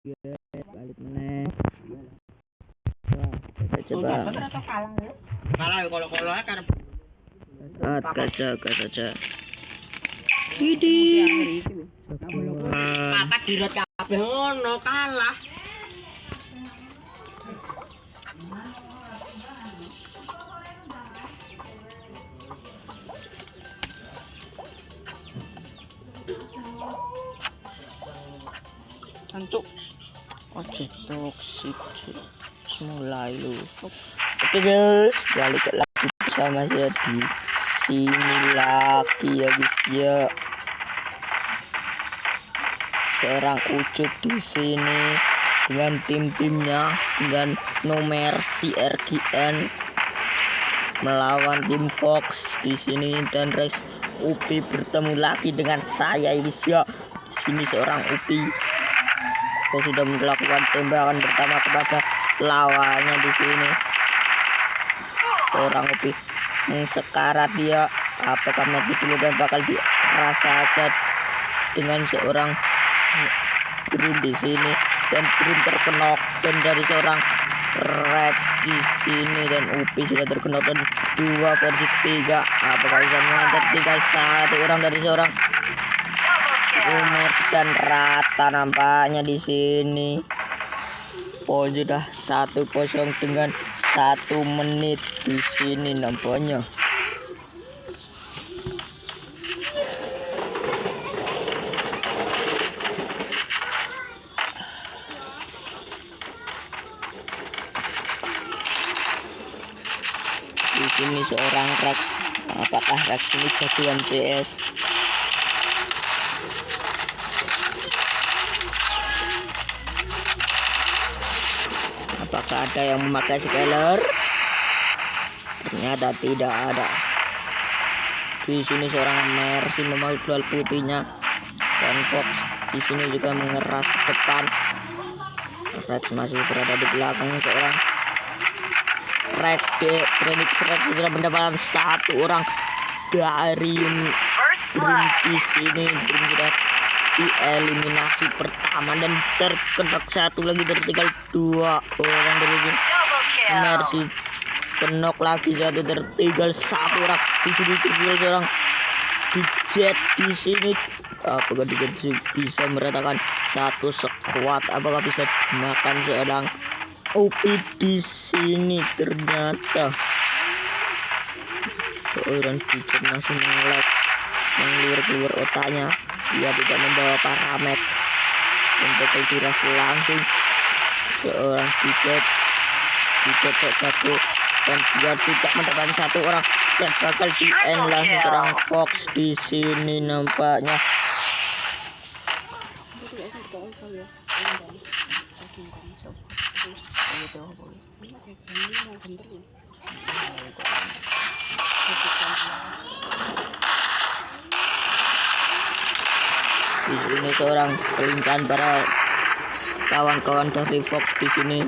balik meneh. Coba kalah kalau kan gas aja. Widih. papat dirot kabeh ngono kalah. Cancuk. Oke, toksik. Mulai lu. Oke guys, balik lagi bersama saya di sini lagi ya guys ya. Seorang Ucup di sini dengan tim-timnya dengan No Mercy RGN melawan tim Fox di sini, dan Rex Upi bertemu lagi dengan saya guys ya. Di sini seorang Upi sudah melakukan tembakan pertama kepada lawannya di sini. Seorang Upi sekarat dia, apakah mati dulu dan bakal dirasa aja dengan seorang Green di sini, dan Green terkenok dan dari seorang Rex di sini, dan Upi sudah terkenok dan 2 versus 3. Apakah bisa mengantar tinggal 1 orang dari seorang Umer, dan rata nampaknya di sini. Oh, sudah 1-0 dengan 1 menit di sini nampaknya. Di sini seorang Rex, apakah Rex ini jagoan CS? Apakah ada yang memakai scaler? Ternyata tidak ada. Di sini seorang Mercy memakai dual putihnya, dan Fox di sini juga mengeras ke depan. Rex masih berada di belakang seorang Rex. Phoenix Rex sudah mendapatkan 1 orang dari Green di sini. Green sudah dieliminasi pertama dan terkenok 1 lagi, tertinggal 2 orang dari sini. Mercy kenok lagi 1, tertinggal 1 orang di sini. Tertinggal seorang di Jet di sini. Apakah dia bisa meratakan 1 squad? Apakah bisa makan seorang Upi di sini? Ternyata seorang Jet masih mengeluar otaknya. Dia tidak membawa paramet untuk durasi langsung. Seorang Jet satu, dan dia tidak mendapatkan 1 orang, dan bakal di end langsung seorang Fox di sini nampaknya. Di sini seorang pelincahan para kawan-kawan dari Fox di sini.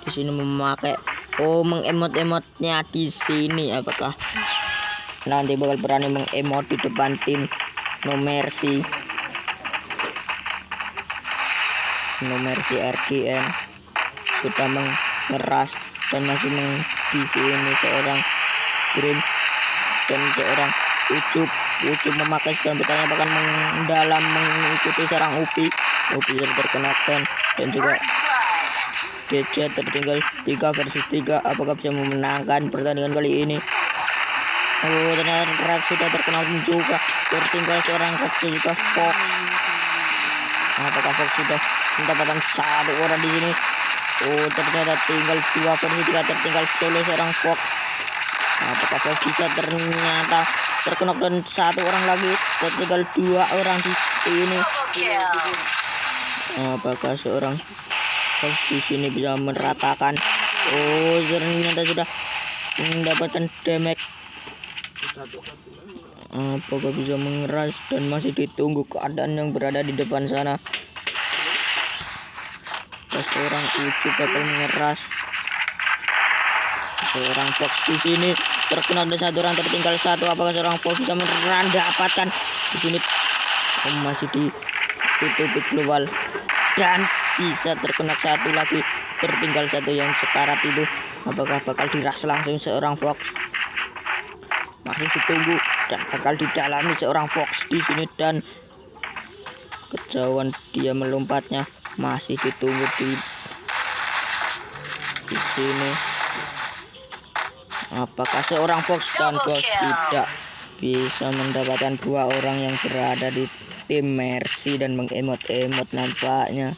Di sini memakai mengemot-emotnya di sini. Apakah nanti bakal berani mengemot di depan tim No Mercy? No Mercy RGN sudah mengeras dan masih di sini seorang Green dan seorang Ucup memakai sekarang bertanya bahkan mendalam mengikuti seorang Upi sudah terkenakan, dan juga DJ tertinggal 3 versus 3. Apakah bisa memenangkan pertandingan kali ini? Oh, ternyata Rex sudah terkenal juga, tertinggal seorang Rex juga Fox. Apakah Fox sudah mendapatkan 1 orang di sini? Oh, ternyata tinggal 2 versus 3, tertinggal solo seorang Fox. Apakah Fox bisa ternyata terkenok dan 1 orang lagi, tertinggal 2 orang di sini. Apakah seorang Fox di sini bisa meratakan? Oh, ternyata sudah mendapatkan damage. Apakah bisa mengeras, dan masih ditunggu keadaan yang berada di depan sana. Seorang Ucup bakal mengeras. Seorang Fox di sini terkenal ada 1 orang, tertinggal 1. Apakah seorang Fox bisa mendapatkan di sini? Masih di ditutup global dan bisa terkena satu lagi. Tertinggal satu yang sekarat itu. Apakah bakal diras langsung seorang Fox? Masih ditunggu dan bakal didalami seorang Fox di sini, dan kejauhan dia melompatnya masih ditunggu di sini. Apakah seorang Fox dan Fox tidak bisa mendapatkan dua orang yang berada di tim Mercy dan mengemot-emot nampaknya.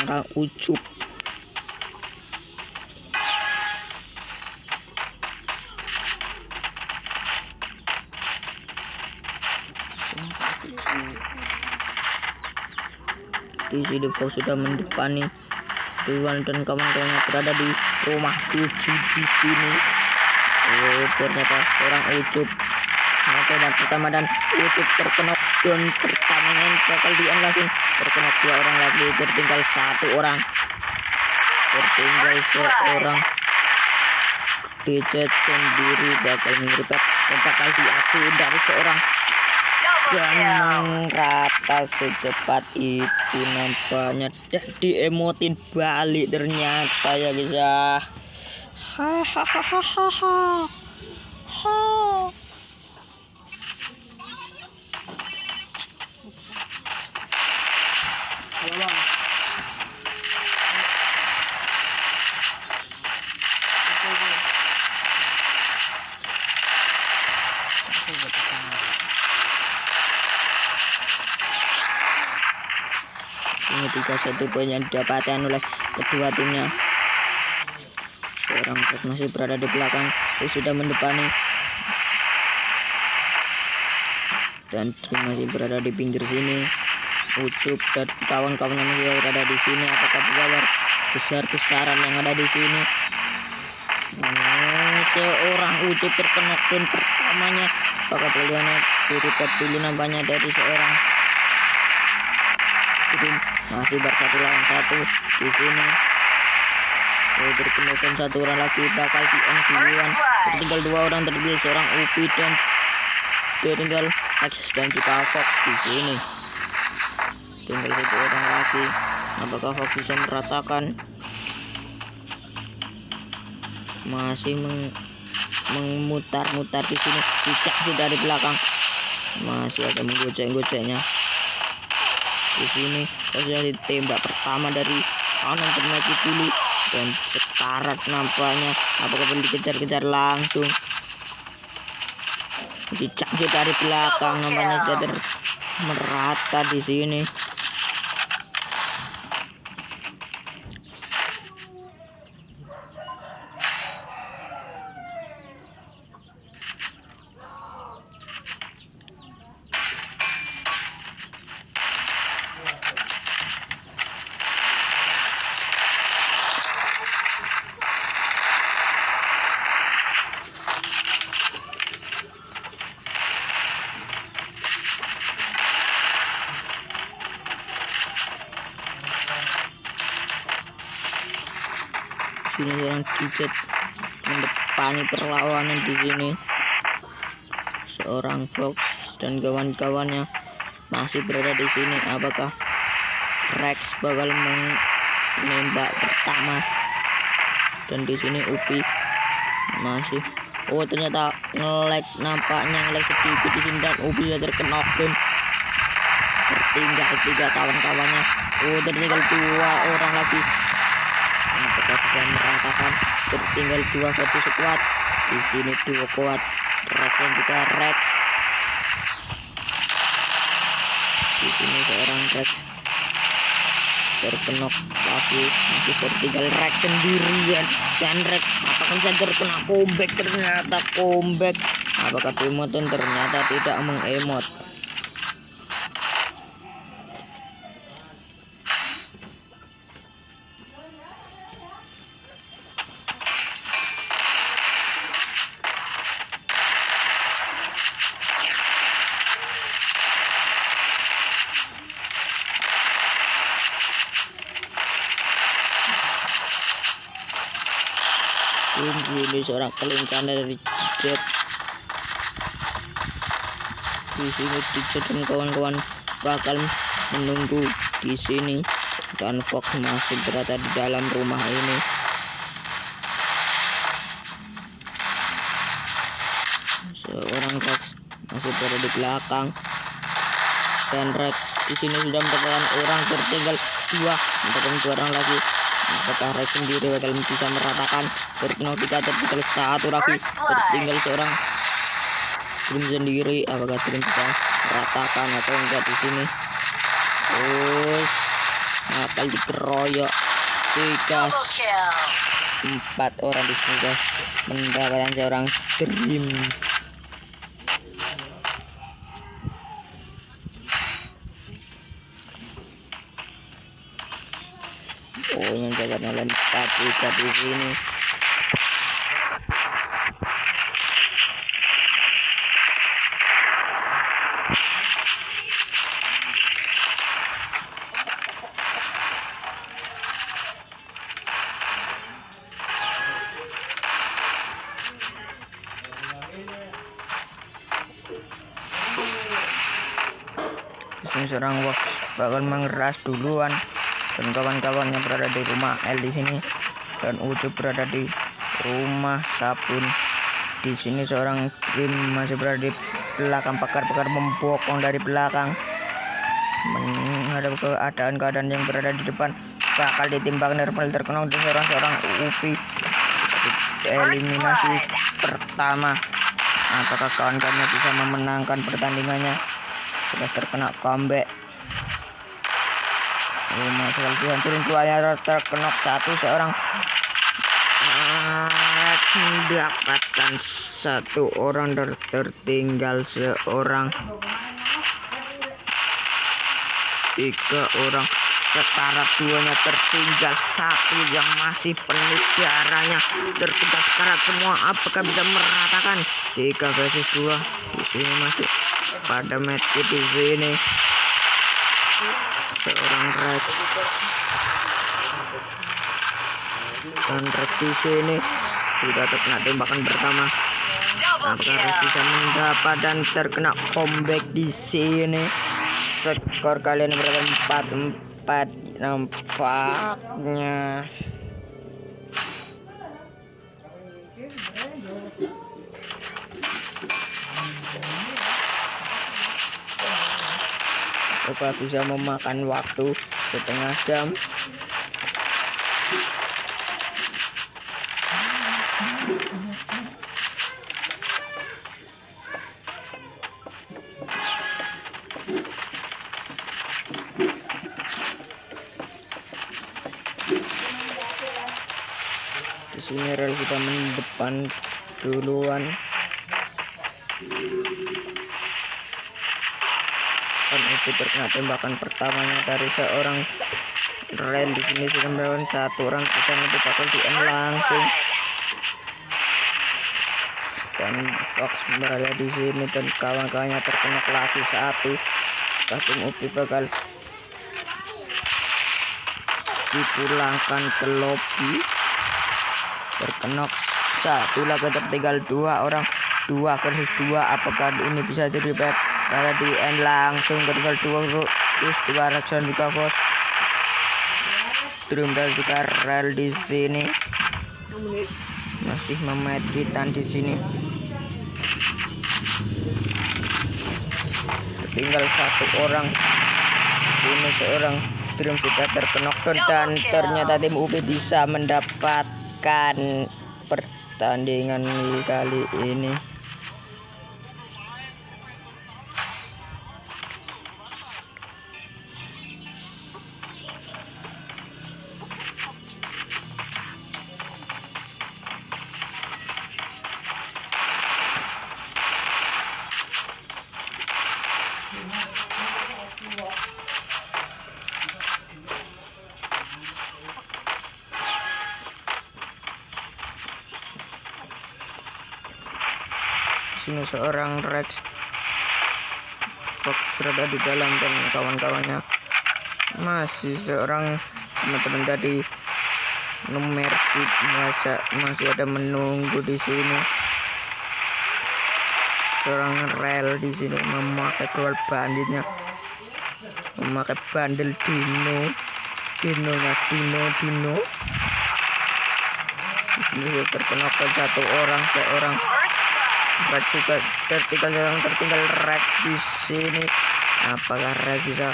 Arah ucup. Di sini Fox sudah mendepani Iwan dan kawan-kawannya berada di rumah 7 di sini. Ternyata seorang ucup. Tembak pertama dan ucup terkena, dan pertamanya bakal dian langsung terkena dua orang lagi. Tertinggal satu orang. Tertinggal seorang Dejet sendiri bakal ngeripet dan bakal diacu dari seorang dan rata secepat itu nampaknya, dan diemotin balik ternyata ya bisa. Hahaha. Ini 3-1 poin yang didapatkan oleh kedua timnya. Seorang Fox masih berada di belakang, sudah mendepani, dan dia masih berada di pinggir sini. Ucup dan kawan-kawannya masih berada di sini. Apakah bawar besar-besaran yang ada di sini? Seorang Ucup terkena down pertamanya. Apakah pilihannya diripat dulu nampaknya dari seorang masih bersatu lawan satu di sini. Berkemudian satu orang lagi bakal di-on duluan. Tertinggal dua orang, tertinggal seorang Upi dan tertinggal X dan juga Fox di sini. Tinggal satu orang lagi. Apakah Fox bisa meratakan? Masih memutar-mutar di sini. Cicak dari belakang. Masih ada menggocek-goceknya. Di sini sudah ditembak pertama dari kanan termaju dulu dan sekarat nampaknya. Apakah boleh dikejar-kejar langsung? Cicak dari belakang namanya sudah merata di sini. Sini seorang Dijet mendepani perlawanan di sini. Seorang Fox dan kawan-kawannya masih berada di sini. Apakah Rex bakal menembak pertama? Dan di sini Upi masih. Oh ternyata nge-lag, nampaknya nge-lag sedikit di sini, dan Upi sudah terkena down. Tertinggal 3 kawan-kawannya. Oh tertinggal 2 orang lagi. Apakah bisa meratakan? Tertinggal 2-1 sekuat. Di sini 2 kuat. Rex dan juga Rex. Di sini seorang Rex terkena lagi, masih tertinggal Rex sendirian, dan Rex apakah bisa terkena comeback? Ternyata comeback. Apakah emoton? Ternyata tidak mengemot. Ini seorang kelincahan dari Jet. Di sini Jet dan kawan-kawan bakal menunggu di sini, dan Fox masih berada di dalam rumah ini. Seorang Rex masih berada di belakang, dan Rex di sini sudah mendapatkan orang, tertinggal 2, mendapatkan 2 orang lagi. Apakah Rex sendiri bakal bisa meratakan? Tertinggal 3, tertinggal 1 lagi, tertinggal seorang tim sendiri. Apakah tim bisa meratakan atau enggak di sini? Terus bakal dikeroyok 3, 4 orang di sini guys, mendapatkan seorang Dream. Oh, yang jaga lempar di sini. Seorang Wax bakal mengeras duluan, dan kawan-kawannya berada di rumah L di sini, dan Ucup berada di rumah Sabun. Di sini seorang Dream masih berada di belakang, pakar-pakar membokong dari belakang menghadap keadaan yang berada di depan. Bakal ditimbang normal, terkenal di seorang Upi. Eliminasi pertama. Apakah kawan-kawannya bisa memenangkan pertandingannya? Sudah terkena comeback. Masalah dihancurin tuanya, terkena 1 seorang. Mendapatkan 1 orang, tertinggal seorang. 3 orang, setara 2-nya, tertinggal 1 yang masih penuh darahnya, tertinggal sekarang semua. Apakah bisa meratakan? 3 versus 2. Di sini masih pada match di sini. Seorang Rex, dan Rex di sini sudah terkena tembakan pertama. Apakah Rex bisa mendapat dan terkena comeback di sini? Skor kalian berada 4-4 nampaknya. Coba bisa memakan waktu setengah jam. Di sini Rel sudah mendepan duluan. Dan itu terkena tembakan pertamanya dari seorang Ren. Di sini sudah mendapatkan 1 orang, dan itu bakal di end langsung. Dan Fox berada di sini, dan kawan-kawannya terkena lagi 1. Tim Upi bakal dipulangkan ke lobby. Terkena 1 lagi, tertinggal 2 orang, 2 versus 2. Apakah ini bisa jadi back? Ada di end langsung, tertinggal 2 terus 2 Rexon juga bos. Dream dan juga Rel di sini masih memeditan di sini. Tinggal 1 orang. Di sini seorang Dream sudah terkena, dan ternyata tim UP bisa mendapatkan pertandingan kali ini. Sini seorang Rex, Fox berada di dalam, dan kawan-kawannya masih seorang teman-teman tadi No Mercy masih ada menunggu di sini. Seorang rel di sini memakai keluar banditnya, memakai bandel Dino. Di sini terkena satu orang, seorang Rex juga tertinggal Rex di sini. Apakah Rex bisa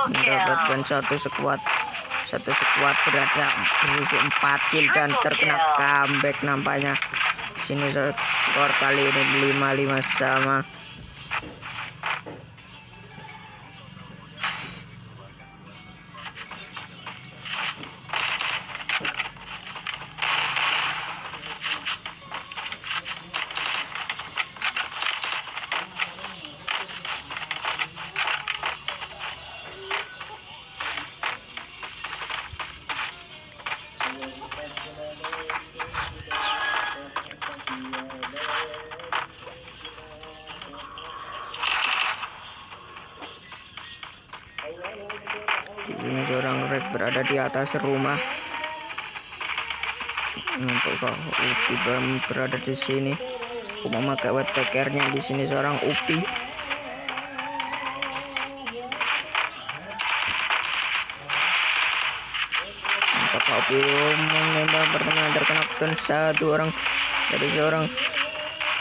mendapatkan satu squad berada berisi 4 kill dan terkena comeback nampaknya. Sini skor kali ini 5-5 sama. Ini seorang Red berada di atas rumah. Nampaknya Upi berada di sini. Aku memakai wettekernya di sini seorang Upi. Nampaknya Upi menembak pertama terkena dan satu orang dari seorang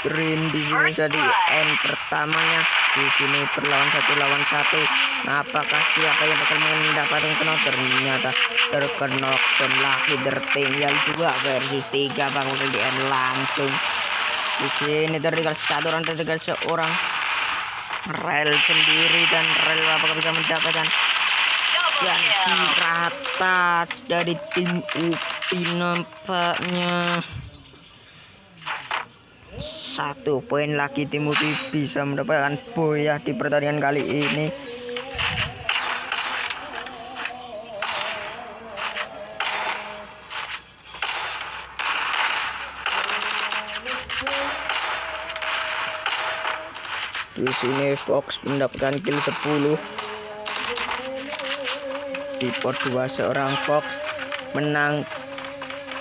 Green di sini tadi end pertamanya. Di sini perlawan 1 lawan 1. Nah, apakah siapa yang bakal mendapatkan knock? Ternyata terkena dan lagi tertinggal 2 versus 3 bakal di end langsung. Di sini tertinggal satu orang, tertinggal seorang rel sendiri, dan rel apakah bisa mendapatkan dan rata dari tim Upi nampaknya. 1 poin lagi tim Upi bisa mendapatkan boya di pertandingan kali ini. Di sini Fox mendapatkan kill 10. Di pot 2 seorang Fox menang.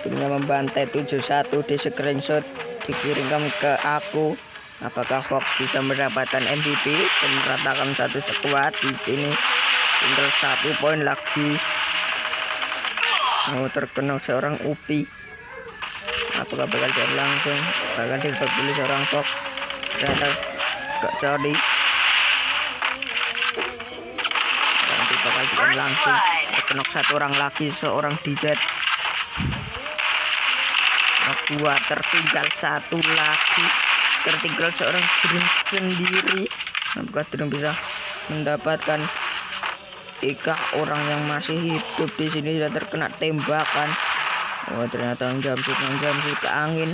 Timnya membantai 7-1 di screenshot dikirimkan ke aku. Apakah Fox bisa mendapatkan MVP dan meratakan satu squad? Di sini tinggal 1 poin lagi. Terkena seorang Upi. Apakah bakal jadi langsung bakal dibeli seorang Fox? Ternyata gak jadi. Nanti bakal jadi langsung terkena 1 orang lagi, seorang Dijet. 2 tertinggal 1 lagi, tertinggal seorang Dream sendiri. Apakah Dream bisa mendapatkan 3 orang yang masih hidup? Di sini sudah terkena tembakan. Ternyata menjamsut ke angin.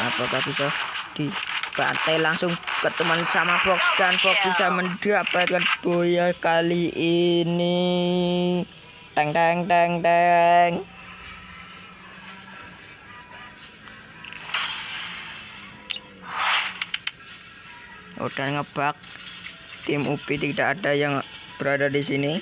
Apakah bisa dibantai langsung ke teman sama Fox, dan Fox bisa mendapatkan boya kali ini. Teng. Udah ngebug, tim Upi tidak ada yang berada di sini.